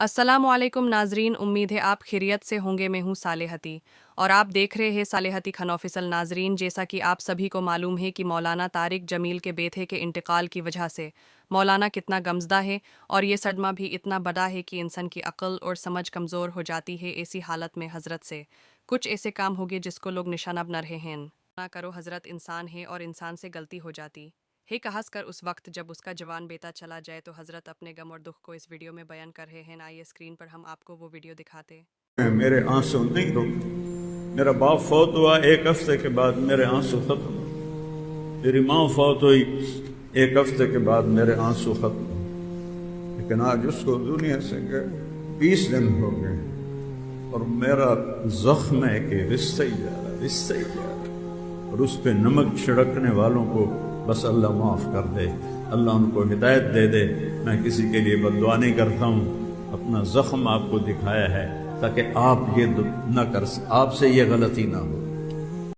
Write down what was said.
अस्सलामुअलैकुम नाजरीन, उम्मीद है आप खैरियत से होंगे। मैं हूँ सालेहती और आप देख रहे हैं सालेहती खान ऑफिसल। नाजरीन, जैसा कि आप सभी को मालूम है कि मौलाना तारिक जमील के बेटे के इंतकाल की वजह से मौलाना कितना गमज़दा है और ये सदमा भी इतना बड़ा है कि इंसान की अक्ल और समझ कमज़ोर हो जाती है। ऐसी हालत में हज़रत से कुछ ऐसे काम हो गए जिसको लोग निशाना बना रहे हैं। ना करो, हज़रत इंसान है और इंसान से गलती हो जाती है। हंस कर उस वक्त जब उसका जवान बेटा चला जाए तो हज़रत अपने गम और दुख को इस वीडियो में बयान कर रहे हैं। आइए स्क्रीन पर हम आपको वो वीडियो दिखाते। मेरे आंसू नहीं रुके। मेरा बाप फौत हुआ, 1 हफ्ते के बाद मेरे आंसू खत्म। मेरी माँ फौत हुई, 1 हफ्ते के बाद मेरे आंसू खत्म। लेकिन आज उसको दुनिया से गए 20 दिन हो गए और मेरा जख्म है कि रिश्ते ही जा रहा, रिश्ते ही जा रहा। और उस पर नमक छिड़कने वालों को बस अल्लाह माफ़ कर दे, अल्लाह उनको हिदायत दे दे। मैं किसी के लिए बद्दुआ नहीं करता हूँ, अपना जख्म आपको दिखाया है ताकि आप ये न कर, आपसे ये गलती ना हो।